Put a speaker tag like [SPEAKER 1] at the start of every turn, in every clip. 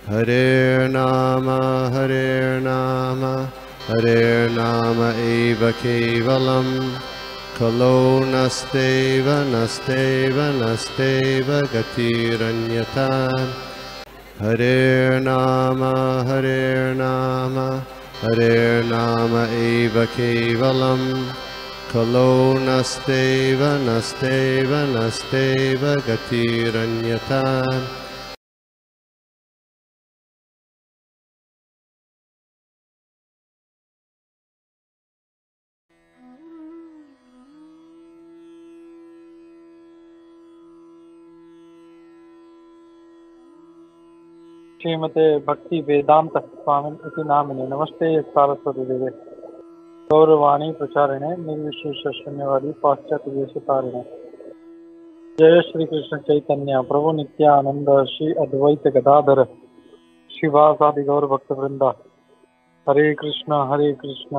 [SPEAKER 1] हरे नाम एव केवलम् खलो नस्तेव नस्तेव नस्तेव गतिरन्यथा। हरे नाम एव केवलम् खलो नस्तेव नस्तेव नस्तेव गतिरन्यथा।
[SPEAKER 2] श्रीमते भक्ति वेदांत स्वामी इति नामिने नमस्ते सारस्वती देवे गौरवाणी प्रचारिणे निर्विशेष शून्यवादी पाश्चात्य देशतारिणे। जय श्री कृष्ण चैतन्य प्रभु नित्यानंद श्री अद्वैत गदाधर शिवासादि गौर भक्त वृंदा। हरे कृष्ण कृष्ण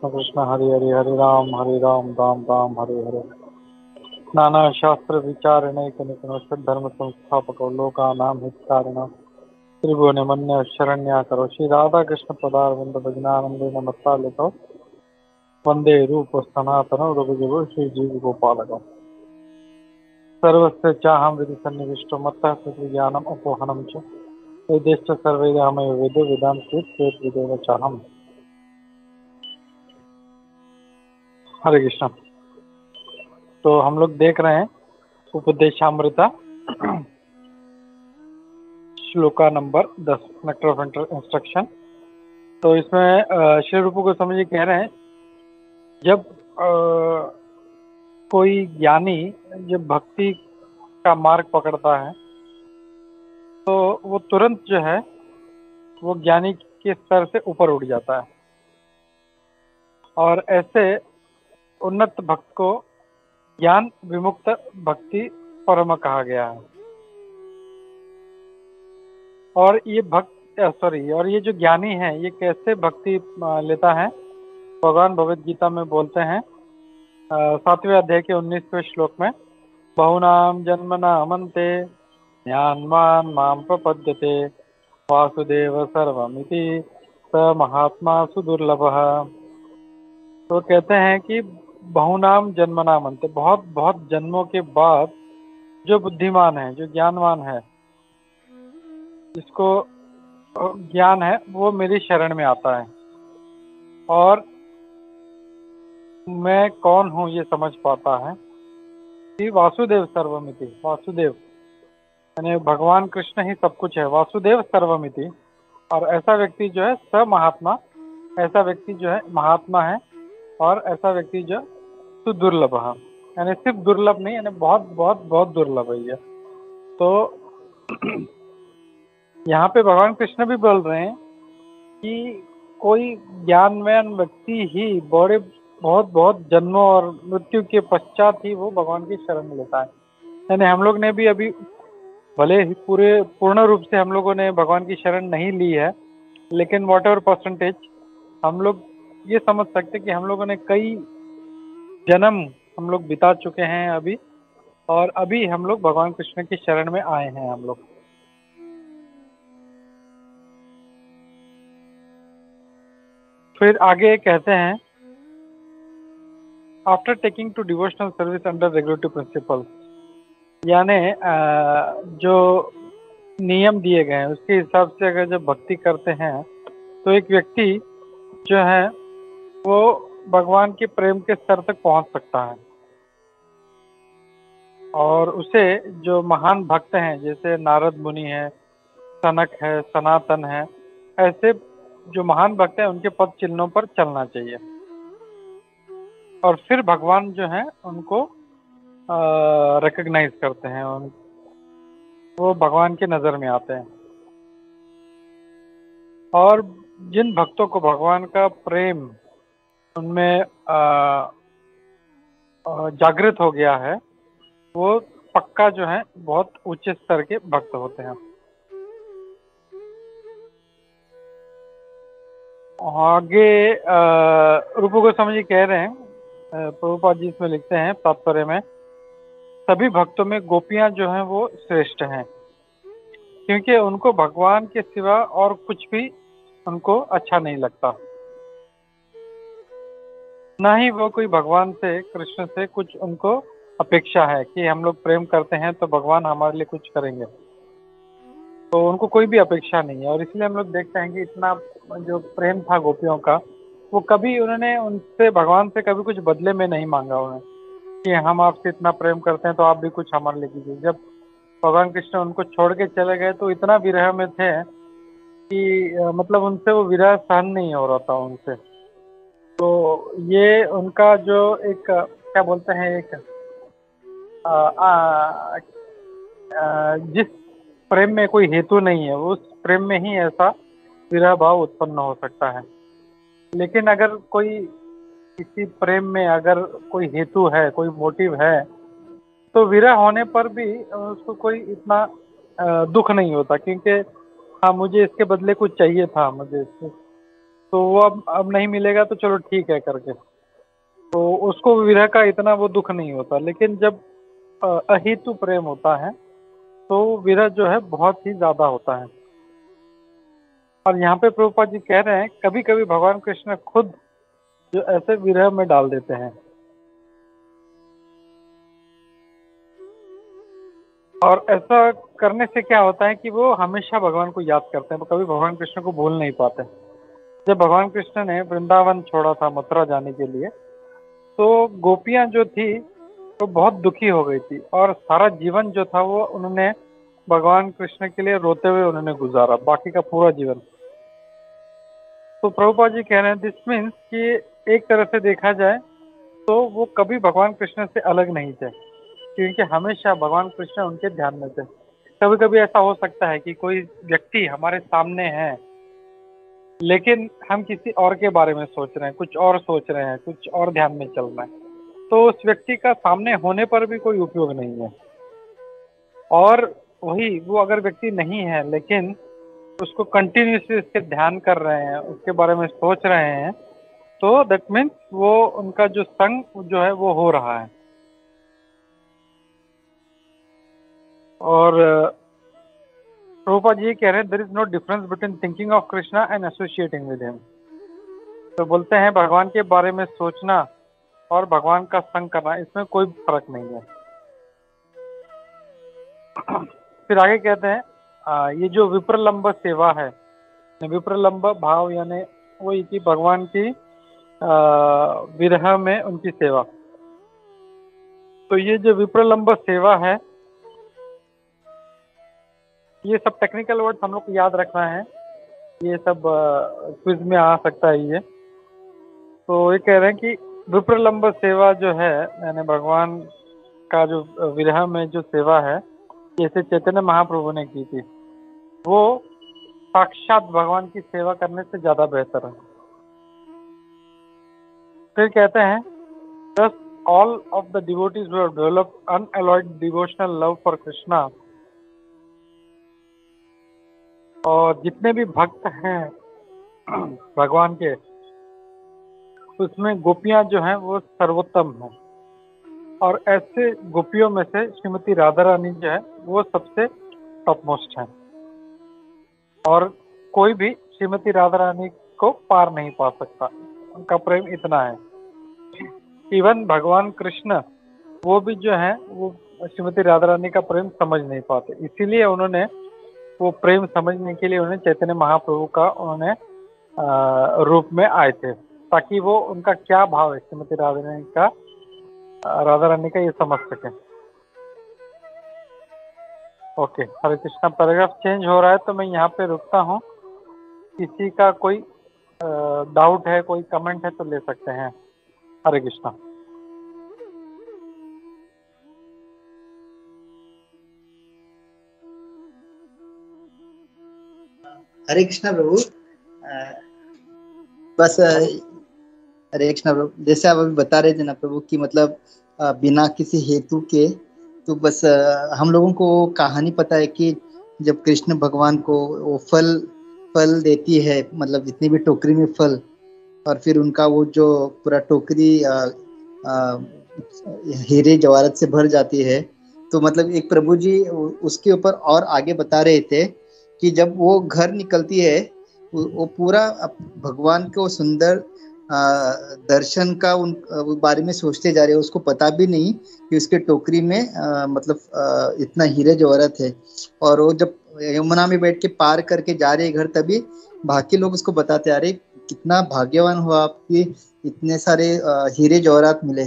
[SPEAKER 2] कृष्ण हरे हरे, हरे राम राम राम हरे हरे। नाना शास्त्र विचारणे धर्म संस्थापक लोकानां हितकारिण त्रिभुवन मन्य शरण्या करो। श्री राधा कृष्ण पदारविंद भजनानंदेन मत्तालिको वंदे रूप सनातन रघुजुगो श्री जीव गोपालक। सर्वस्य चाहं हृदि सन्निविष्टो मत्तः ज्ञानम अपोहनम च वेदेश्च सर्वैर्यामयो वेदो वेदांत वेदेव चाहम। हरे कृष्ण। तो हम लोग देख रहे हैं Upadeshamrita shloka number 10 nectar of instruction. तो इसमें श्री रूप गोस्वामी जी कह रहे हैं जब कोई ज्ञानी जब भक्ति का मार्ग पकड़ता है तो वो तुरंत जो है वो ज्ञानी के स्तर से ऊपर उठ जाता है। और ऐसे उन्नत भक्त को ज्ञान विमुक्त भक्ति परम कहा गया है। और ये और ये जो ज्ञानी है ये कैसे भक्ति लेता है, भगवान भगवद गीता में बोलते हैं 7वें अध्याय के 19वें श्लोक में, बहुनाम जन्मनामन्ते ज्ञानवान् मां प्रपद्यते वासुदेव सर्वमिति स महात्मा सुदुर्लभः। तो कहते हैं कि बहुनाम जन्मनामन्ते, बहुत बहुत जन्मों के बाद जो बुद्धिमान है, जो ज्ञानवान है, जिसको ज्ञान है, वो मेरी शरण में आता है और मैं कौन हूँ ये समझ पाता है कि वासुदेव सर्वमिति, वासुदेव यानी भगवान कृष्ण ही सब कुछ है, वासुदेव सर्वमिति। और ऐसा व्यक्ति जो है स महात्मा, ऐसा व्यक्ति जो है महात्मा है और ऐसा व्यक्ति जो सुदुर्लभ है, यानी सिर्फ दुर्लभ नहीं, यानी बहुत बहुत बहुत दुर्लभ है ये। तो यहाँ पे भगवान कृष्ण भी बोल रहे हैं कि कोई ज्ञानवान व्यक्ति ही बहुत बहुत जन्मों और मृत्यु के पश्चात ही वो भगवान की शरण लेता है। यानी हम लोग ने भी अभी भले ही पूर्ण रूप से हम लोगों ने भगवान की शरण नहीं ली है, लेकिन वॉट एवर परसेंटेज हम लोग ये समझ सकते कि हम लोगों ने कई जन्म हम लोग बिता चुके हैं अभी, और अभी हम लोग भगवान कृष्ण की शरण में आए हैं हम लोग। फिर आगे कहते हैं, after taking to devotional service under regulatory principle, यानी जो नियम दिए गए हैं उसके हिसाब से अगर जब भक्ति करते हैं तो एक व्यक्ति जो है वो भगवान के प्रेम के स्तर तक पहुंच सकता है। और उसे जो महान भक्त हैं जैसे नारद मुनि है, सनक है, सनातन है, ऐसे जो महान भक्त हैं उनके पद चिन्हों पर चलना चाहिए और फिर भगवान जो है उनको रिकॉग्नाइज करते हैं, वो भगवान की नजर में आते हैं। और जिन भक्तों को भगवान का प्रेम उनमें जागृत हो गया है वो पक्का जो है बहुत ऊंचे स्तर के भक्त होते हैं। आगे रूप गोस्वामी जी कह रहे हैं, प्रभुपाद जी इसमें लिखते हैं तात्पर्य में, सभी भक्तों में गोपियां जो हैं वो श्रेष्ठ हैं। क्योंकि उनको भगवान के सिवा और कुछ भी उनको अच्छा नहीं लगता, ना ही वो कोई भगवान से, कृष्ण से कुछ उनको अपेक्षा है कि हम लोग प्रेम करते हैं तो भगवान हमारे लिए कुछ करेंगे। तो उनको कोई भी अपेक्षा नहीं है, और इसलिए हम लोग देखते हैं कि इतना जो प्रेम था गोपियों का, वो कभी उन्होंने उनसे, भगवान से कभी कुछ बदले में नहीं मांगा उन्हें कि हम आपसे इतना प्रेम करते हैं तो आप भी कुछ हमारे लिए कीजिए। जब भगवान कृष्ण उनको छोड़ के चले गए तो इतना विरह में थे कि मतलब उनसे वो विरह सहन नहीं हो रहा था उनसे। तो ये उनका जो एक क्या बोलते हैं, एक जिस प्रेम में कोई हेतु नहीं है, उस प्रेम में ही ऐसा विरह भाव उत्पन्न हो सकता है। लेकिन अगर कोई, किसी प्रेम में अगर कोई हेतु है, कोई मोटिव है, तो विरह होने पर भी उसको कोई इतना दुख नहीं होता, क्योंकि हाँ मुझे इसके बदले कुछ चाहिए था, मुझे इसके, तो वो अब नहीं मिलेगा तो चलो ठीक है करके, तो उसको विरह का इतना वो दुख नहीं होता। लेकिन जब अहेतु प्रेम होता है तो विरह जो है बहुत ही ज्यादा होता है। और यहाँ पे प्रभुपाद जी कह रहे हैं कभी कभी भगवान कृष्ण खुद जो ऐसे विरह में डाल देते हैं, और ऐसा करने से क्या होता है कि वो हमेशा भगवान को याद करते हैं, तो कभी भगवान कृष्ण को भूल नहीं पाते। जब भगवान कृष्ण ने वृंदावन छोड़ा था मथुरा जाने के लिए, तो गोपियां जो थी तो बहुत दुखी हो गई थी, और सारा जीवन जो था वो उन्होंने भगवान कृष्ण के लिए रोते हुए उन्होंने गुजारा, बाकी का पूरा जीवन। तो प्रभुपाद जी कह रहे हैं दिस मीन्स कि एक तरह से देखा जाए तो वो कभी भगवान कृष्ण से अलग नहीं थे, क्योंकि हमेशा भगवान कृष्ण उनके ध्यान में थे। कभी कभी ऐसा हो सकता है कि कोई व्यक्ति हमारे सामने है, लेकिन हम किसी और के बारे में सोच रहे हैं, कुछ और सोच रहे हैं, कुछ और ध्यान में चल रहा है, तो उस व्यक्ति का सामने होने पर भी कोई उपयोग नहीं है। और वही वो अगर व्यक्ति नहीं है लेकिन उसको कंटिन्यूसली उसके ध्यान कर रहे हैं, उसके बारे में सोच रहे हैं, तो दैट मीन्स वो उनका जो संग जो है वो हो रहा है। और प्रभुपाद जी कह रहे हैं there is no difference between thinking of Krishna and associating with him. तो बोलते हैं भगवान के बारे में सोचना और भगवान का संग करना, इसमें कोई फर्क नहीं है। फिर आगे कहते हैं ये जो विप्रलंब सेवा है, विप्रलंब भाव यानी वही कि भगवान की विरह में उनकी सेवा। तो ये जो विप्रलंब सेवा है, ये सब टेक्निकल वर्ड हम लोग को याद रखना है, ये सब क्विज में आ सकता है ये। तो ये कह रहे हैं कि विप्रलंब सेवा जो है, यानी भगवान का जो विरह में जो सेवा है, जैसे चैतन्य महाप्रभु ने की थी, वो साक्षात भगवान की सेवा करने से ज्यादा बेहतर है। फिर कहते हैं thus all of the devotees who have developed unalloyed devotional love for Krishna, और जितने भी भक्त हैं भगवान के, उसमें गोपियां जो हैं वो सर्वोत्तम हैं, और ऐसे गोपियों में से श्रीमती राधा रानी जो है वो सबसे टॉप मोस्ट है, और कोई भी श्रीमती राधा रानी को पार नहीं पा सकता, उनका प्रेम इतना है। इवन भगवान कृष्ण वो भी जो है वो श्रीमती राधा रानी का प्रेम समझ नहीं पाते, इसीलिए उन्होंने वो प्रेम समझने के लिए उन्हें चैतन्य महाप्रभु का उन्होंने रूप में आए थे, ताकि वो उनका क्या भाव है श्रीमती राधा रानी का ये समझ सके। ओके, हरे कृष्णा। पैराग्राफ चेंज हो रहा है तो मैं यहाँ पे रुकता हूँ, किसी का कोई डाउट है, कोई कमेंट है तो ले सकते हैं। हरे कृष्णा।
[SPEAKER 3] हरे कृष्णा प्रभु। बस हरे कृष्णा प्रभु, जैसे आप अभी बता रहे थे ना प्रभु कि मतलब बिना किसी हेतु के, तो बस हम लोगों को कहानी पता है कि जब कृष्ण भगवान को वो फल देती है, मतलब जितनी भी टोकरी में फल, और फिर उनका वो जो पूरा टोकरी हीरे जवाहरात से भर जाती है, तो मतलब एक प्रभु जी उसके ऊपर और आगे बता रहे थे कि जब वो घर निकलती है वो पूरा भगवान को सुंदर दर्शन का उन बारे में सोचते जा रहे हैं। उसको पता भी नहीं कि उसके टोकरी में मतलब इतना हीरे जवाहरात है। और वो जब यमुना में बैठ के पार करके जा रहे घर, तभी बाकी लोग उसको बताते आ रहे कितना भाग्यवान हुआ आपकी, इतने सारे हीरे जवाहरात मिले।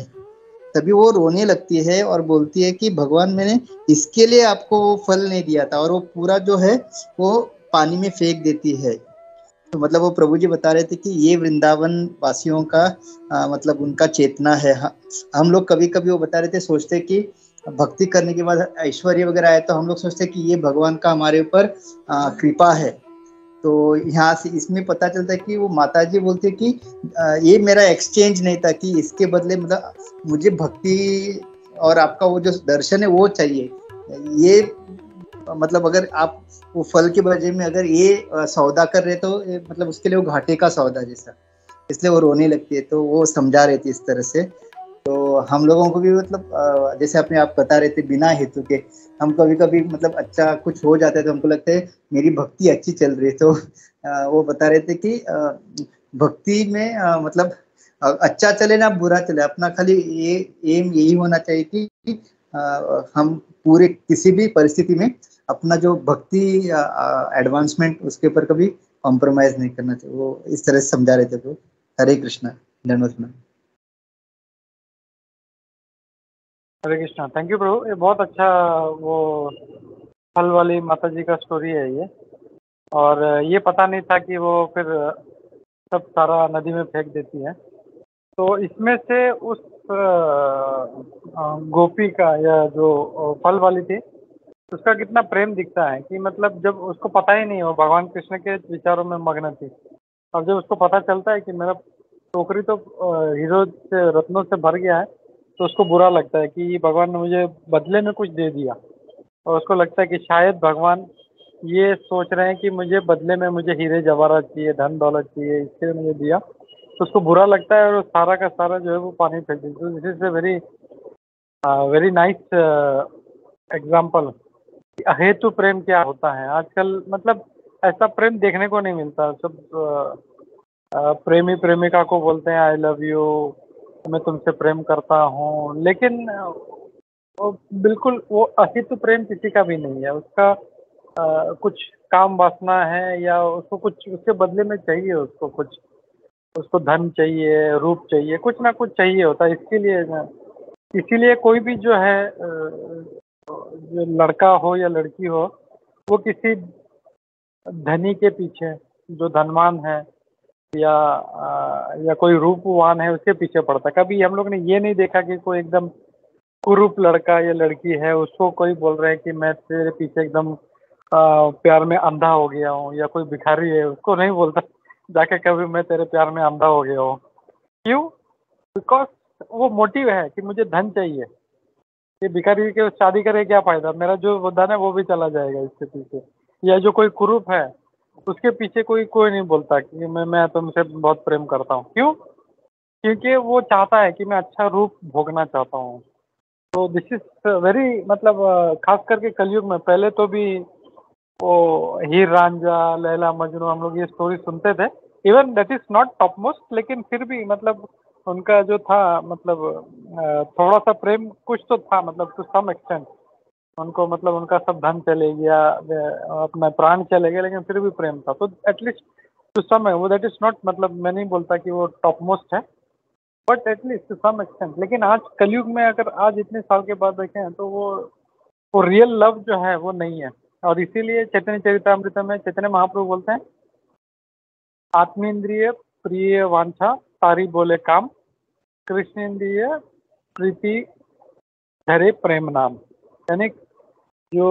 [SPEAKER 3] तभी वो रोने लगती है और बोलती है कि भगवान, मैंने इसके लिए आपको वो फल नहीं दिया था। और वो पूरा जो है वो पानी में फेंक देती है। तो मतलब वो प्रभु जी बता रहे थे कि ये वृंदावन वासियों का मतलब उनका चेतना है। हम लोग कभी कभी वो बता रहे थे, सोचते कि भक्ति करने के बाद ऐश्वर्य वगैरह आए तो हम लोग सोचते कि ये भगवान का हमारे ऊपर कृपा है। तो यहाँ से इसमें पता चलता है कि वो माता जी बोलते कि ये मेरा एक्सचेंज नहीं था, कि इसके बदले मतलब मुझे भक्ति और आपका वो जो दर्शन है वो चाहिए। ये मतलब अगर आप वो फल के बदले में अगर ये सौदा कर रहे तो मतलब उसके लिए वो घाटे का सौदा जैसा। इसलिए वो रोने लगती है। तो वो समझा रही थी इस तरह से। तो हम लोगों को भी मतलब जैसे अपने आप बता रहे थे बिना हेतु के हम कभी कभी मतलब अच्छा कुछ हो जाता है तो हमको लगता है मेरी भक्ति अच्छी चल रही है। तो वो बता रहे थे कि भक्ति में मतलब अच्छा चले ना बुरा चले, अपना खाली ये एम यही होना चाहिए कि हम पूरे किसी भी परिस्थिति में अपना जो भक्ति एडवांसमेंट उसके ऊपर कभी कॉम्प्रोमाइज नहीं करना चाहिए। वो इस तरह से समझा रहे थे। वो हरे कृष्णा, धन्यवाद।
[SPEAKER 2] हरे कृष्णा। थैंक यू प्रभु। ये बहुत अच्छा वो फल वाली माता जी का स्टोरी है ये। और ये पता नहीं था कि वो फिर सब सारा नदी में फेंक देती है। तो इसमें से उस गोपी का या जो फल वाली थी उसका कितना प्रेम दिखता है कि मतलब जब उसको पता ही नहीं हो, भगवान कृष्ण के विचारों में मग्न थी। और जब उसको पता चलता है कि मेरा टोकरी तो हीरो से रत्नों से भर गया है, तो उसको बुरा लगता है कि भगवान ने मुझे बदले में कुछ दे दिया। और उसको लगता है कि शायद भगवान ये सोच रहे हैं कि मुझे बदले में मुझे हीरे जवाहरात चाहिए, धन दौलत चाहिए, इसलिए मुझे दिया। तो उसको बुरा लगता है और सारा का सारा जो है वो पानी फेंक देती है। This is a very nice example. अहेतु प्रेम क्या होता है आजकल, मतलब ऐसा प्रेम देखने को नहीं मिलता। सब प्रेमी प्रेमिका को बोलते हैं आई लव यू, मैं तुमसे प्रेम करता हूँ, लेकिन वो बिल्कुल वो अहितु प्रेम किसी का भी नहीं है। उसका कुछ काम वासना है या उसको कुछ उसके बदले में चाहिए, उसको कुछ, उसको धन चाहिए, रूप चाहिए, कुछ ना कुछ चाहिए होता है। इसके लिए इसीलिए कोई भी जो है जो लड़का हो या लड़की हो, वो किसी धनी के पीछे, जो धनवान है या कोई रूपवान है उसके पीछे पड़ता है। कभी हम लोग ने ये नहीं देखा कि कोई एकदम कुरूप लड़का या लड़की है उसको कोई बोल रहे हैं कि मैं तेरे पीछे एकदम प्यार में अंधा हो गया हूँ, या कोई भिखारी है उसको नहीं बोलता जाके कभी मैं तेरे प्यार में अंधा हो गया हूँ। क्यों? बिकॉज वो मोटिव है कि मुझे धन चाहिए। ये भिखारी के शादी करे क्या फायदा, मेरा जो वो धन है वो भी चला जाएगा इसके पीछे। या जो कोई कुरूप है उसके पीछे कोई कोई नहीं बोलता कि मैं तुमसे बहुत प्रेम करता हूँ। क्यों? क्योंकि वो चाहता है कि मैं अच्छा रूप भोगना चाहता हूँ। तो दिस इज वेरी मतलब खास करके कलयुग में, पहले तो भी वो हीर रांझा, लैला मजनू, हम लोग ये स्टोरी सुनते थे। Even that is not top most, लेकिन फिर भी मतलब उनका जो था मतलब थोड़ा सा प्रेम कुछ तो था, मतलब टू सम एक्सटेंट। उनको मतलब उनका सब धन चले गया, अपना प्राण चले गए, लेकिन फिर भी प्रेम था। तो एटलीस्ट टू सम है वो, दैट इज नॉट, मतलब मैं नहीं बोलता कि वो टॉप मोस्ट है, but at least to some extent. लेकिन आज कलयुग में अगर आज इतने साल के बाद देखें तो वो रियल लव जो है वो नहीं है। और इसीलिए चैतन्य चरितामृत में चैतन्य महाप्रभु बोलते हैं, आत्मेंद्रिय प्रिय वांछा तारी बोले काम, कृष्णेंद्रिय प्रीति धरे प्रेम नाम। यानी जो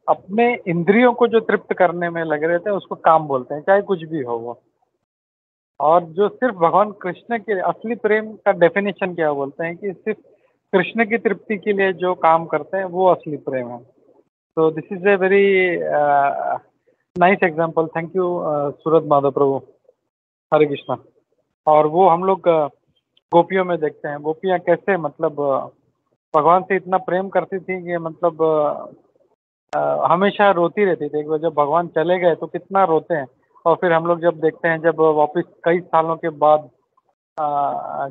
[SPEAKER 2] अपने इंद्रियों को जो तृप्त करने में लगे रहते हैं उसको काम बोलते हैं, चाहे कुछ भी हो वो। और जो सिर्फ भगवान कृष्ण के असली प्रेम का डेफिनेशन क्या बोलते हैं कि सिर्फ कृष्ण की तृप्ति के लिए जो काम करते हैं वो असली प्रेम है। तो this is a very nice example. Thank you Surat Madhav Prabhu. Hare Krishna. और वो हम लोग गोपियों में देखते हैं, गोपियाँ कैसे मतलब भगवान से इतना प्रेम करती थी कि मतलब हमेशा रोती रहती थी। एक बार जब भगवान चले गए तो कितना रोते हैं। और फिर हम लोग जब देखते हैं, जब वापस कई सालों के बाद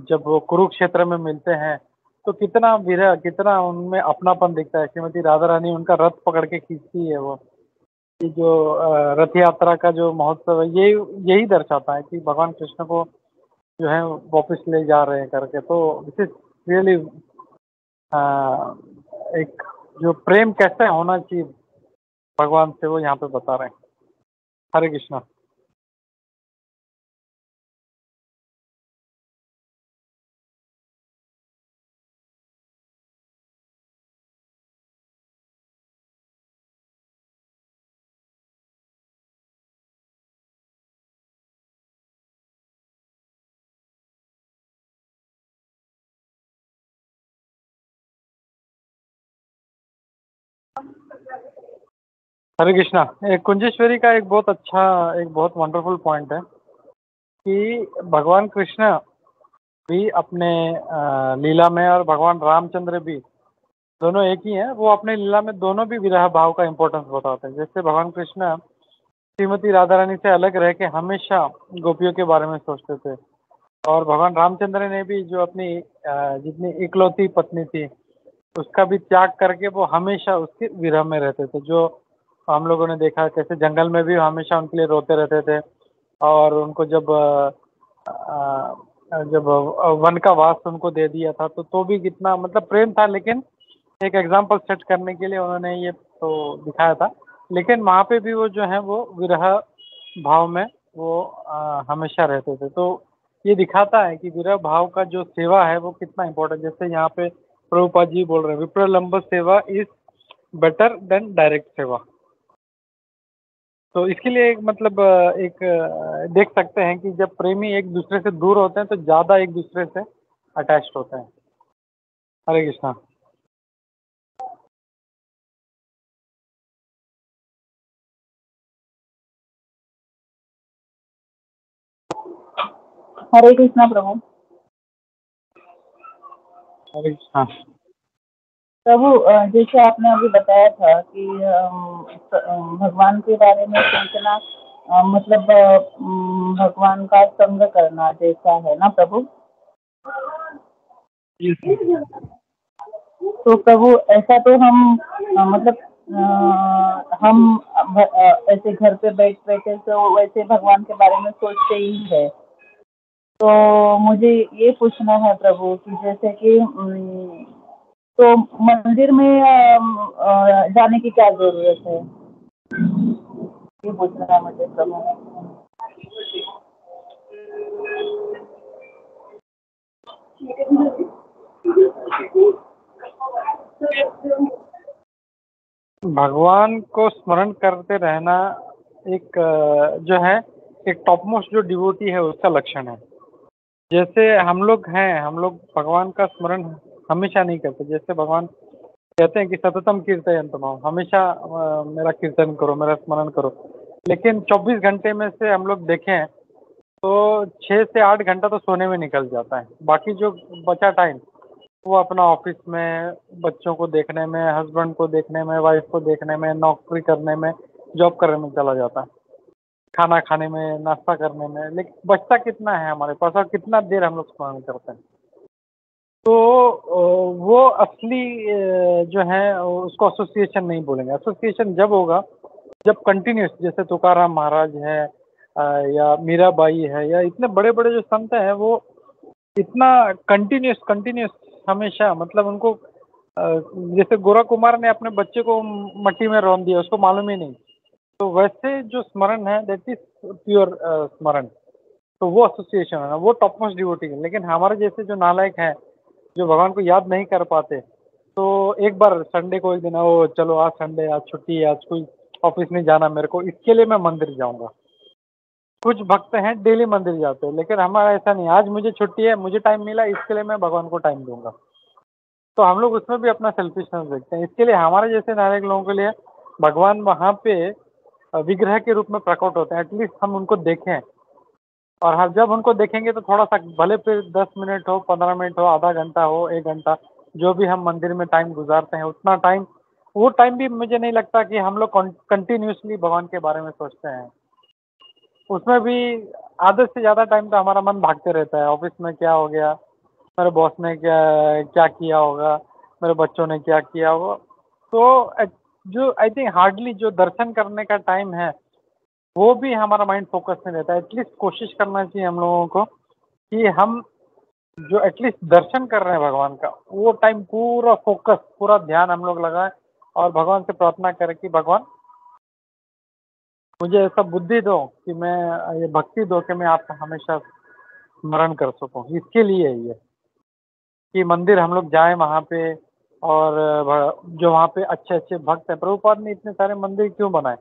[SPEAKER 2] जब वो कुरुक्षेत्र में मिलते हैं, तो कितना विरह, कितना उनमें अपनापन दिखता है। श्रीमती राधा रानी उनका रथ पकड़ के खींचती है। वो ये जो रथ यात्रा का जो महोत्सव है, ये यही दर्शाता है कि भगवान कृष्ण को जो है वापस ले जा रहे हैं करके। तो दिस इज रियली एक जो प्रेम कैसे होना चाहिए भगवान से, वो यहाँ पे बता रहे हैं। हरे कृष्णा। हरे कृष्णा। एक कुंजेश्वरी का एक बहुत अच्छा, एक बहुत वंडरफुल पॉइंट है कि भगवान कृष्ण भी अपने लीला में, और भगवान रामचंद्र भी, दोनों एक ही हैं। वो अपने लीला में दोनों भी विरह भाव का इम्पोर्टेंस बताते हैं। जैसे भगवान कृष्ण श्रीमती राधा रानी से अलग रह के हमेशा गोपियों के बारे में सोचते थे। और भगवान रामचंद्र ने भी जो अपनी जितनी इकलौती पत्नी थी, उसका भी त्याग करके वो हमेशा उसके विरह में रहते थे। जो हम लोगों ने देखा कैसे जंगल में भी हमेशा उनके लिए रोते रहते थे। और उनको जब वन का वास उनको दे दिया था, तो भी कितना मतलब प्रेम था। लेकिन एक एग्जाम्पल सेट करने के लिए उन्होंने ये तो दिखाया था। लेकिन वहाँ पे भी वो जो है वो विरह भाव में वो हमेशा रहते थे। तो ये दिखाता है कि विरह भाव का जो सेवा है वो कितना इम्पोर्टेंट। जैसे यहाँ पे प्रभुपाद जी बोल रहे हैं, विप्रलंब सेवा इज बेटर देन डायरेक्ट सेवा। तो इसके लिए एक मतलब एक देख सकते हैं कि जब प्रेमी एक दूसरे से दूर होते हैं तो ज़्यादा एक दूसरे से अटैच्ड होते हैं। हरे कृष्णा।
[SPEAKER 4] हरे कृष्णा प्रभु।
[SPEAKER 2] हरे कृष्णा।
[SPEAKER 4] प्रभु जैसे आपने अभी बताया था कि भगवान के बारे में सोचना मतलब भगवान का संग करना जैसा है ना प्रभु। तो प्रभु ऐसा तो हम मतलब हम ऐसे घर पे बैठ बैठे तो वैसे भगवान के बारे में सोचते ही है। तो मुझे ये पूछना है प्रभु कि जैसे कि तो मंदिर में जाने की क्या जरूरत है, ये पूछना है मुझे प्रभु।
[SPEAKER 2] भगवान को स्मरण करते रहना एक जो है एक टॉप मोस्ट जो डिवोटी है उसका लक्षण है। जैसे हम लोग हैं, हम लोग भगवान का स्मरण हमेशा नहीं करते। जैसे भगवान कहते हैं कि सततम कीर्तयन्तम, हमेशा मेरा कीर्तन करो, मेरा स्मरण करो। लेकिन 24 घंटे में से हम लोग देखें तो 6 से 8 घंटा तो सोने में निकल जाता है। बाकी जो बचा टाइम वो अपना ऑफिस में, बच्चों को देखने में, हस्बैंड को देखने में, वाइफ को देखने में, नौकरी करने में, जॉब करने में चला जाता है, खाना खाने में, नाश्ता करने में। लेकिन बचता कितना है हमारे पास, और कितना देर हम लोग स्मरण करते हैं। तो वो असली जो है उसको एसोसिएशन नहीं बोलेंगे। एसोसिएशन जब होगा जब कंटिन्यूस, जैसे तुकाराम महाराज है या मीराबाई है, या इतने बड़े बड़े जो संत हैं, वो इतना कंटिन्यूस कंटिन्यूस हमेशा, मतलब उनको जैसे गोरा कुमार ने अपने बच्चे को मट्टी में रौंद दिया, उसको मालूम ही नहीं। तो वैसे जो स्मरण है दैट इज प्योर स्मरण। तो वो एसोसिएशन है ना, वो टॉप मोस्ट डिवोटी है। लेकिन हमारे जैसे जो नालायक हैं, जो भगवान को याद नहीं कर पाते, तो एक बार संडे को एक दिन, ओ चलो आज संडे, आज छुट्टी है, आज कोई ऑफिस नहीं जाना मेरे को, इसके लिए मैं मंदिर जाऊंगा। कुछ भक्त हैं डेली मंदिर जाते हैं, लेकिन हमारा ऐसा नहीं। आज मुझे छुट्टी है, मुझे टाइम मिला, इसके लिए मैं भगवान को टाइम दूंगा। तो हम लोग उसमें भी अपना सेल्फिशनेस देखते हैं। इसके लिए हमारे जैसे नालायक लोगों के लिए भगवान वहाँ पे विग्रह के रूप में प्रकट होते हैं। एटलीस्ट हम उनको देखें, और हम जब उनको देखेंगे तो थोड़ा सा, भले फिर 10 मिनट हो, 15 मिनट हो, आधा घंटा हो, 1 घंटा, जो भी हम मंदिर में टाइम गुजारते हैं उतना टाइम, वो टाइम भी मुझे नहीं लगता कि हम लोग कंटिन्यूसली भगवान के बारे में सोचते हैं। उसमें भी आधे से ज़्यादा टाइम तो हमारा मन भागते रहता है, ऑफिस में क्या हो गया, मेरे बॉस ने क्या क्या किया होगा, मेरे बच्चों ने क्या किया होगा। तो जो आई थिंक हार्डली जो दर्शन करने का टाइम है वो भी हमारा माइंड फोकस में रहता है। एटलीस्ट कोशिश करना चाहिए हम लोगों को कि हम जो एटलीस्ट दर्शन कर रहे हैं भगवान का, वो टाइम पूरा फोकस, पूरा ध्यान हम लोग लगाएं और भगवान से प्रार्थना करें कि भगवान मुझे ऐसा बुद्धि दो कि मैं ये भक्ति दो कि मैं आपका हमेशा स्मरण कर सकूं। इसके लिए ये कि मंदिर हम लोग जाएं वहाँ पे, और जो वहाँ पे अच्छे अच्छे भक्त हैं, प्रभुपाद ने इतने सारे मंदिर क्यों बनाए?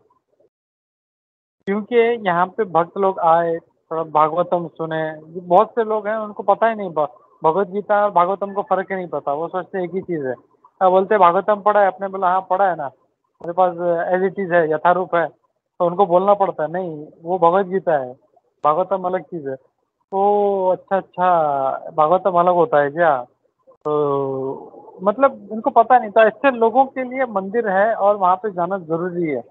[SPEAKER 2] क्योंकि यहाँ पे भक्त लोग आए, थोड़ा भागवतम सुने। बहुत से लोग हैं उनको पता ही नहीं, भगवत गीता और भागवतम को फर्क ही नहीं पता, वो सोचते एक ही चीज़ है। अब बोलते भागवतम पढ़ा है, अपने बोला हाँ पढ़ा है ना, मेरे पास एज इट इज़ है, यथारूप है। तो उनको बोलना पड़ता है नहीं वो भगवत गीता है, भागवतम अलग चीज़ है। तो अच्छा अच्छा, भागवतम अलग होता है क्या? तो मतलब इनको पता नहीं। तो ऐसे लोगों के लिए मंदिर है और वहाँ पे जाना ज़रूरी है,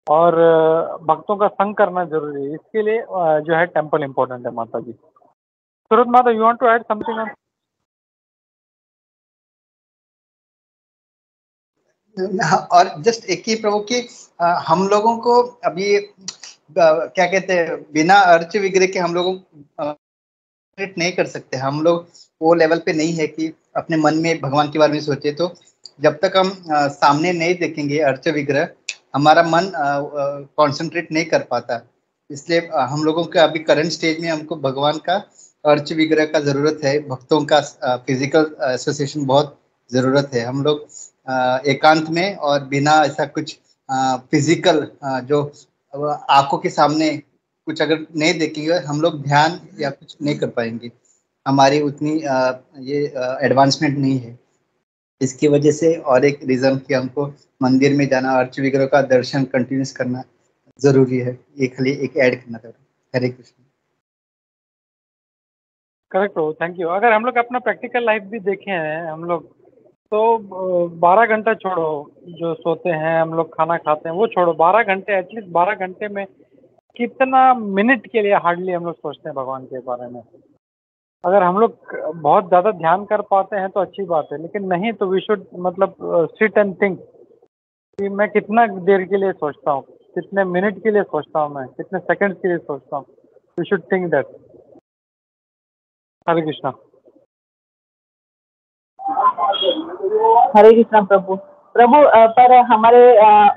[SPEAKER 2] और भक्तों का संग करना ज़रूरी है। इसके लिए जो है टेम्पल इम्पोर्टेंट है। माता जी, सूरत माता, you want to add something on?
[SPEAKER 3] हाँ, और जस्ट एक ही प्रभु की हम लोगों को अभी क्या कहते हैं, बिना अर्च विग्रह के हम लोगों नहीं कर सकते। हम लोग वो लेवल पे नहीं है कि अपने मन में भगवान के बारे में सोचे। तो जब तक हम सामने नहीं देखेंगे अर्च विग्रह, हमारा मन कंसंट्रेट नहीं कर पाता। इसलिए हम लोगों के अभी करंट स्टेज में हमको भगवान का अर्च विग्रह का जरूरत है। भक्तों का फिजिकल एसोसिएशन बहुत जरूरत है। हम लोग एकांत में और बिना ऐसा कुछ फिजिकल जो आंखों के सामने कुछ अगर नहीं देखेंगे, हम लोग ध्यान या कुछ नहीं कर पाएंगे। हमारी उतनी ये एडवांसमेंट नहीं है। इसकी वजह से और एक रीजन कि हमको मंदिर में जाना, अर्च विग्रह का दर्शन कंटिन्यूस करना जरूरी है। ये खाली एक ऐड करना था। हरे कृष्ण।
[SPEAKER 2] करेक्ट हो, थैंक यू। अगर हम लोग अपना प्रैक्टिकल लाइफ भी देखे हैं हम लोग, तो 12 घंटा छोड़ो जो सोते हैं हम लोग, खाना खाते हैं वो छोड़ो, 12 घंटे, एटलीस्ट 12 घंटे में कितना मिनट के लिए हार्डली हम लोग सोचते हैं भगवान के बारे में? अगर हम लोग बहुत ज़्यादा ध्यान कर पाते हैं तो अच्छी बात है, लेकिन नहीं तो वी शुड मतलब सिट एंड थिंक कि मैं कितना देर के लिए सोचता हूँ, कितने मिनट के लिए सोचता हूँ, मैं कितने सेकंड्स के लिए सोचता हूँ। We should think that. Hare Krishna.
[SPEAKER 4] Hare Krishna Prabhu. प्रभु पर हमारे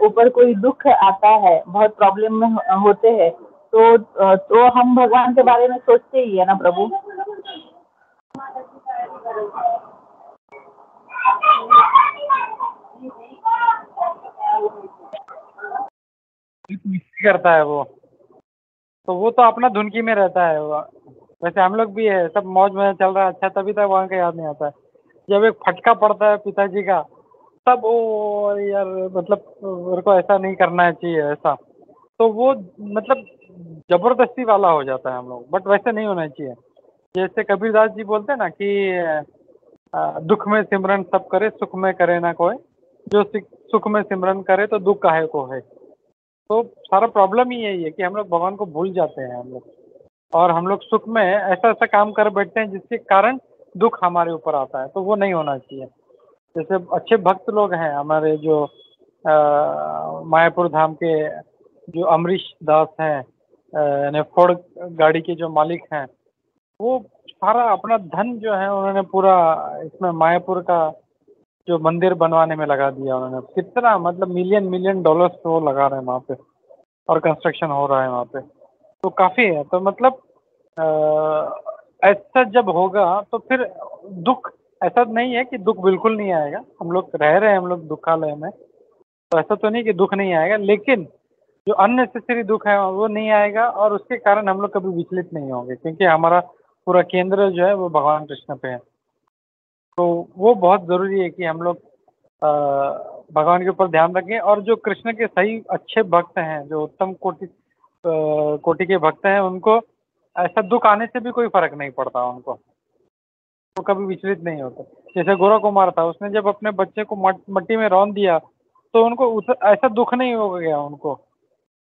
[SPEAKER 4] ऊपर कोई दुख आता है, बहुत प्रॉब्लम में होते हैं, तो हम भगवान के बारे में सोचते ही है ना प्रभु।
[SPEAKER 2] करता है वो, तो वो तो अपना धुनकी में रहता है वो। वैसे हम लोग भी है, सब मौज में चल रहा है अच्छा, तभी तक वहाँ का याद नहीं आता है। जब एक फटका पड़ता है पिताजी का, तब वो यार मतलब मेरे को ऐसा नहीं करना चाहिए ऐसा, तो वो मतलब जबरदस्ती वाला हो जाता है हम लोग। बट वैसे नहीं होना चाहिए। जैसे कबीरदास जी बोलते हैं ना कि दुख में सिमरन सब करे, सुख में करे ना कोई, जो सुख में सिमरन करे तो दुख काहे को है। तो सारा प्रॉब्लम ही यही है कि हम लोग भगवान को भूल जाते हैं हम लोग, और हम लोग सुख में ऐसा ऐसा काम कर बैठते हैं जिसके कारण दुख हमारे ऊपर आता है। तो वो नहीं होना चाहिए। जैसे अच्छे भक्त लोग हैं हमारे जो मायापुर धाम के जो अमरीश दास हैं, यानी फोर्ड गाड़ी के जो मालिक हैं, वो सारा अपना धन जो है उन्होंने पूरा इसमें मायापुर का जो मंदिर बनवाने में लगा दिया उन्होंने। कितना मतलब मिलियन मिलियन डॉलर्स तो वो लगा रहे हैं वहाँ पे, और कंस्ट्रक्शन हो रहा है वहाँ पे। तो काफ़ी है। तो मतलब ऐसा जब होगा तो फिर दुख, ऐसा नहीं है कि दुख बिल्कुल नहीं आएगा। हम लोग रह रहे हैं, हम लोग दुखालय में, तो ऐसा तो नहीं कि दुख नहीं आएगा, लेकिन जो अननेसेसरी दुख है वो नहीं आएगा, और उसके कारण हम लोग कभी विचलित नहीं होंगे, क्योंकि हमारा पूरा केंद्र जो है वो भगवान कृष्ण पे है। तो वो बहुत ज़रूरी है कि हम लोग भगवान के ऊपर ध्यान रखें, और जो कृष्ण के सही अच्छे भक्त हैं, जो उत्तम कोटि के भक्त हैं, उनको ऐसा दुख आने से भी कोई फर्क नहीं पड़ता उनको, वो कभी विचलित नहीं होते। जैसे गोरा कुमार था, उसने जब अपने बच्चे को मट्टी में रौंद दिया तो उनको ऐसा दुख नहीं हो गया उनको।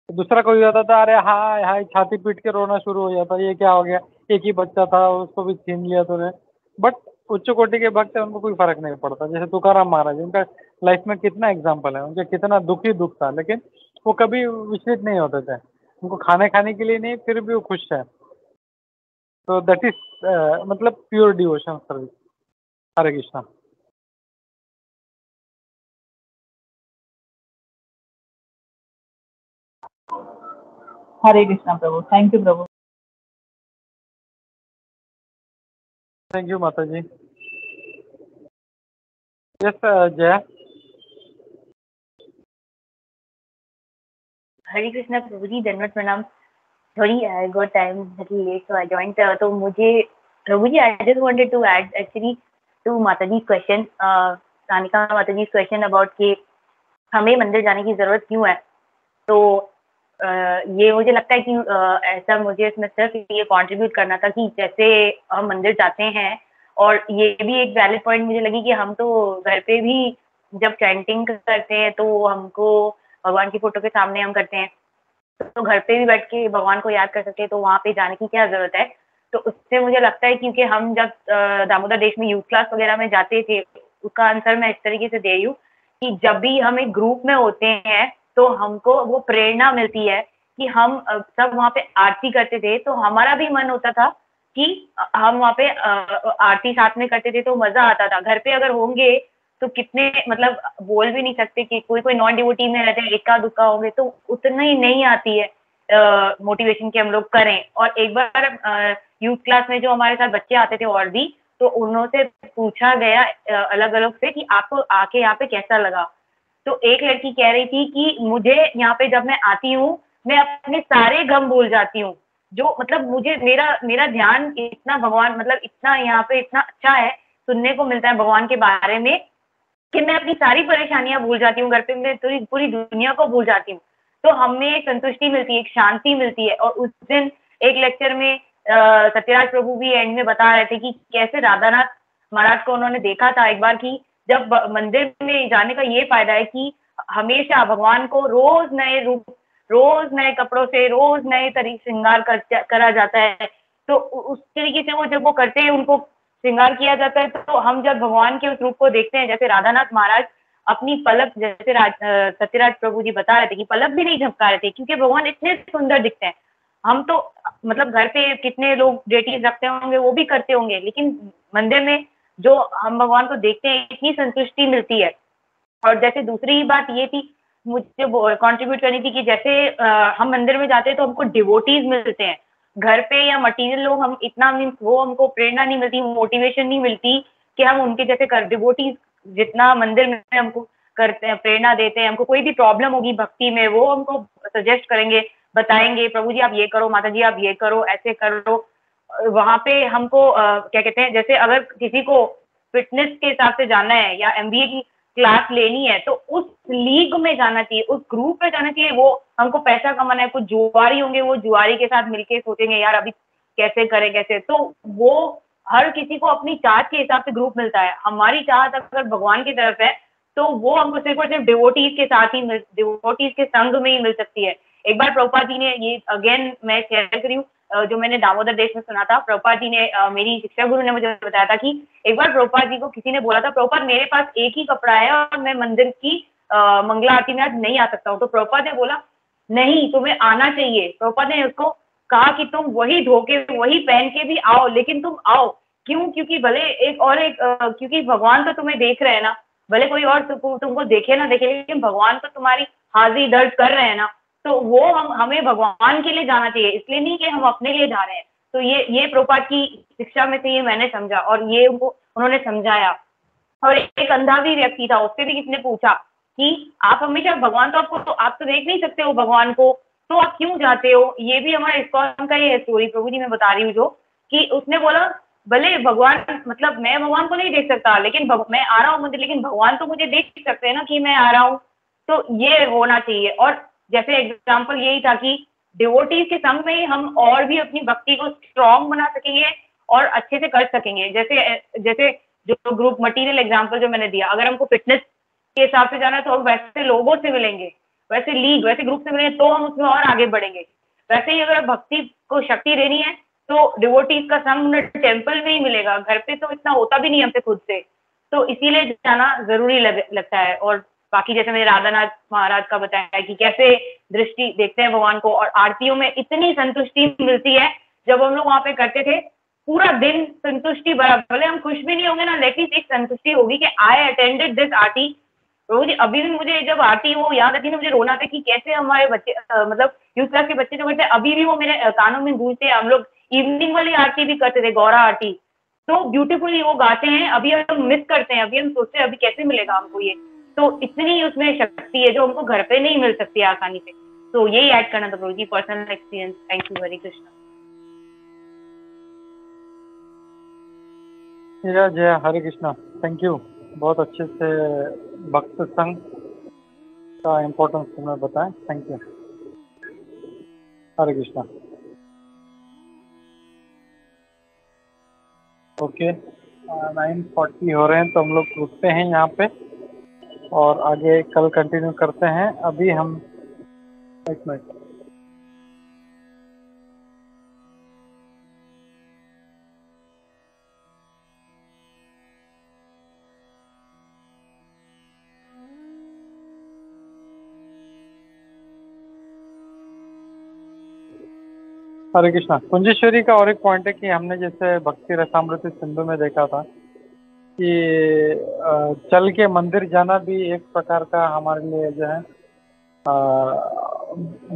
[SPEAKER 2] दूसरा कोई होता था, अरे हाय हाय छाती पीट के रोना शुरू हो जाता, ये क्या हो गया, एक ही बच्चा था उसको भी छीन लिया तूने। बट उच्च कोटि के भक्त है, उनको कोई फर्क नहीं पड़ता। जैसे तुकाराम महाराज, उनका लाइफ में कितना एग्जाम्पल है, उनके कितना दुख ही दुख था, लेकिन वो कभी विचलित नहीं होते थे। उनको खाने के लिए नहीं, फिर भी वो खुश है। तो दैट इज मतलब pure devotion service. Hare Krishna.
[SPEAKER 4] Hare Krishna Prabhu. Thank you Prabhu.
[SPEAKER 2] Thank you माता जी। यस जय।
[SPEAKER 5] हरे कृष्णा प्रभु जी, दंडवत प्रणाम। Sorry I got time little late so I joined. तो मुझे Prabhu ji, I just wanted to add actually to Mata ji question, Kanika माता जी क्वेश्चन अबाउट कि हमें मंदिर जाने की जरूरत क्यों है। तो ये मुझे लगता है कि ऐसा मुझे इसमें सिर्फ ये कंट्रीब्यूट करना था कि जैसे हम मंदिर जाते हैं, और ये भी एक वैलिड पॉइंट मुझे लगी कि हम तो घर पे भी जब चैंटिंग करते हैं तो हमको भगवान की फोटो के सामने हम करते हैं, तो घर पे भी बैठ के भगवान को याद कर सकते हैं, तो वहाँ पे जाने की क्या जरूरत है। तो उससे मुझे लगता है, क्योंकि हम जब दामोदर देश में यूथ क्लास वगैरह में जाते थे, उसका आंसर मैं इस तरीके से दे रही हूँ कि जब भी हम एक ग्रुप में होते हैं तो हमको वो प्रेरणा मिलती है कि हम सब वहाँ पे आरती करते थे, तो हमारा भी मन होता था कि हम वहाँ पे आरती साथ में करते थे, तो मजा आता था। घर पे अगर होंगे तो कितने मतलब बोल भी नहीं सकते कि कोई नॉन डिवोटी में रहते हैं, इक्का दुक्का होंगे तो उतना ही नहीं आती है मोटिवेशन कि हम लोग करें। और एक बार यूथ क्लास में जो हमारे साथ बच्चे आते थे और भी, तो उन्होंने पूछा गया अलग अलग से कि आपको आके यहाँ पे कैसा लगा। तो एक लड़की कह रही थी कि मुझे यहाँ पे जब मैं आती हूँ मैं अपने सारे गम भूल जाती हूँ, जो मतलब मुझे मेरा मेरा ध्यान इतना भगवान मतलब इतना यहाँ पे इतना अच्छा है, सुनने को मिलता है भगवान के बारे में कि मैं अपनी सारी परेशानियां भूल जाती हूँ, घर पे मैं पूरी दुनिया को भूल जाती हूँ। तो हमें एक संतुष्टि मिलती है, एक शांति मिलती है। और उस दिन एक लेक्चर में सत्यराज प्रभु भी एंड में बता रहे थे कि कैसे राधानाथ महाराज को उन्होंने देखा था एक बार कि जब मंदिर में जाने का ये फायदा है कि हमेशा भगवान को रोज नए रूप, रोज नए कपड़ों से, रोज नए तरीके श्रृंगार करा जाता है। तो उस तरीके से वो जब वो करते हैं, उनको श्रृंगार किया जाता है, तो हम जब भगवान के उस रूप को देखते हैं, जैसे राधानाथ महाराज अपनी पलक, जैसे सत्यराज प्रभु जी बता रहे थे कि पलक भी नहीं झपका रहे थे क्योंकि भगवान इतने सुंदर दिखते हैं। हम तो मतलब घर पे कितने लोग डेटीज रखते होंगे, वो भी करते होंगे, लेकिन मंदिर में जो हम भगवान को देखते हैं इतनी संतुष्टि मिलती है। और जैसे दूसरी बात ये थी मुझे कंट्रीब्यूट करनी थी कि जैसे हम मंदिर में जाते हैं तो हमको डिवोटीज मिलते हैं। घर पे या मटेरियल लोग हम इतना मीन्स वो हमको प्रेरणा नहीं मिलती, मोटिवेशन नहीं मिलती कि हम उनके जैसे कर। डिवोटीज जितना मंदिर में हमको करते हैं, प्रेरणा देते हैं, हमको कोई भी प्रॉब्लम होगी भक्ति में वो हमको सजेस्ट करेंगे, बताएंगे, प्रभु जी आप ये करो, माता जी आप ये करो, ऐसे करो। वहां पे हमको क्या कहते हैं, जैसे अगर किसी को फिटनेस के हिसाब से जाना है या एमबीए की क्लास लेनी है तो उस लीग में जाना चाहिए, उस ग्रुप में जाना चाहिए। वो हमको पैसा कमाना है, कुछ जुआरी होंगे वो जुआरी के साथ मिलके सोचेंगे यार अभी कैसे करें कैसे, तो वो हर किसी को अपनी चाहत के हिसाब से ग्रुप मिलता है। हमारी चाहत अगर भगवान की तरफ है तो वो हमको सिर्फ और सिर्फ डिवोटीज के साथ ही डिवोटीज के संग में ही मिल सकती है। एक बार प्रभुपाद जी ने ये अगेन मैं शेयर करी हूँ, जो मैंने दामोदर देश में सुना था। प्रभुपाद जी ने मेरी शिक्षा गुरु ने मुझे बताया था कि एक बार प्रभुपाद जी को किसी ने बोला था, प्रभुपाद मेरे पास एक ही कपड़ा है और मैं मंदिर की मंगला आरती में आज नहीं आ सकता हूँ। तो प्रभुपाद ने बोला नहीं तुम्हें आना चाहिए। प्रभुपाद ने उसको कहा कि तुम वही धो के वही पहन के भी आओ, लेकिन तुम आओ। क्यों? क्योंकि भले क्योंकि भगवान तो तुम्हें देख रहे हैं ना, भले कोई और तुमको देखे ना देखे, लेकिन भगवान तो तुम्हारी हाजिरी दर्ज कर रहे हैं ना। तो वो हमें भगवान के लिए जाना चाहिए, इसलिए नहीं कि हम अपने लिए जा रहे हैं। तो ये प्रभुपाद की शिक्षा में से ये मैंने समझा और ये उन्होंने समझाया। और एक अंधा भी व्यक्ति था, उससे भी किसी ने पूछा कि आप हमेशा भगवान तो आप तो देख नहीं सकते हो भगवान को, तो आप क्यों जाते हो। ये भी हमारे इस्कॉन का ये स्टोरी प्रभु जी मैं बता रही हूँ, जो कि उसने बोला भले भगवान मतलब मैं भगवान को नहीं देख सकता, लेकिन मैं आ रहा हूँ मंदिर, लेकिन भगवान तो मुझे देख सकते हैं ना कि मैं आ रहा हूँ। तो ये होना चाहिए। और जैसे एग्जाम्पल यही था कि डिवोटीज के संग में ही हम और भी अपनी भक्ति को स्ट्रॉन्ग बना सकेंगे और अच्छे से कर सकेंगे। जैसे जो ग्रुप मटेरियल एग्जाम्पल जो मैंने दिया, अगर हमको फिटनेस के हिसाब से जाना है तो हम वैसे लोगों से मिलेंगे, वैसे लीग वैसे ग्रुप से मिलेंगे तो हम उसमें और आगे बढ़ेंगे। वैसे ही अगर भक्ति को शक्ति देनी है तो डिवोटीज का संग टेम्पल में ही मिलेगा, घर पे तो इतना होता भी नहीं हमसे खुद से, तो इसीलिए जाना जरूरी लगता है। और बाकी जैसे मैंने राधानाथ महाराज का बताया कि कैसे दृष्टि देखते हैं भगवान को, और आरतियों में इतनी संतुष्टि मिलती है जब हम लोग वहां पे करते थे, पूरा दिन संतुष्टि भरा, भले हम खुश भी नहीं होंगे ना, लेकिन एक संतुष्टि होगी कि आई अटेंडेड दिस आरती। रोज अभी भी मुझे जब आरती वो याद आती है ना, मुझे रोना आता है कि कैसे हमारे बच्चे मतलब यूथ क्लास के बच्चे जो करते हैं अभी भी वो मेरे कानों में गूंजते हैं। हम लोग इवनिंग वाली आरती भी करते थे, गौरा आरती, तो ब्यूटीफुली वो गाते हैं, अभी हम मिस करते हैं, अभी हम सोचते हैं अभी कैसे मिलेगा हमको ये, तो इतनी उसमें शक्ति है जो हमको घर पे नहीं मिल सकती आसानी से। तो यही ऐड करना था प्रभु जी, पर्सनल एक्सपीरियंस। थैंक यू, हरे कृष्णा।
[SPEAKER 2] जय हरे कृष्णा, थैंक यू। बहुत अच्छे से भक्त संघ का इम्पोर्टेंस तुम्हें बताएं, thank you. Hare Krishna. Okay, 9:40 हो रहे हैं तो हम लोग रुकते हैं यहाँ पे और आगे कल कंटिन्यू करते हैं। अभी हम एक मिनट, हरे कृष्णा। कुंजेश्वरी का और एक पॉइंट है कि हमने जैसे भक्ति रसामृत सिंधु में देखा था कि चल के मंदिर जाना भी एक प्रकार का हमारे लिए जो है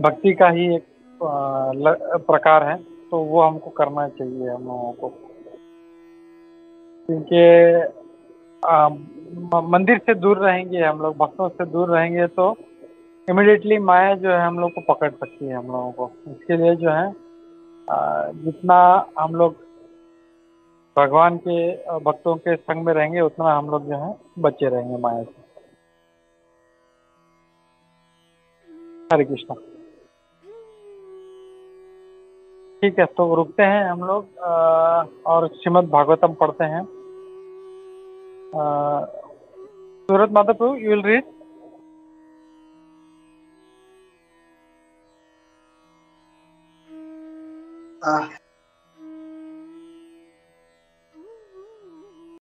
[SPEAKER 2] भक्ति का ही एक प्रकार है, तो वो हमको करना चाहिए हम लोगों को, क्योंकि मंदिर से दूर रहेंगे हम लोग, भक्तों से दूर रहेंगे तो इमिडिएटली माया जो है हम लोग को पकड़ सकती है हम लोगों को। इसके लिए जो है जितना हम लोग भगवान के भक्तों के संग में रहेंगे उतना हम लोग जो है बचे रहेंगे माया से। हरे कृष्णा। ठीक है, तो रुकते हैं हम लोग और श्रीमद् भागवतम पढ़ते हैं। सूरत माता प्रभु, यू विल रीड।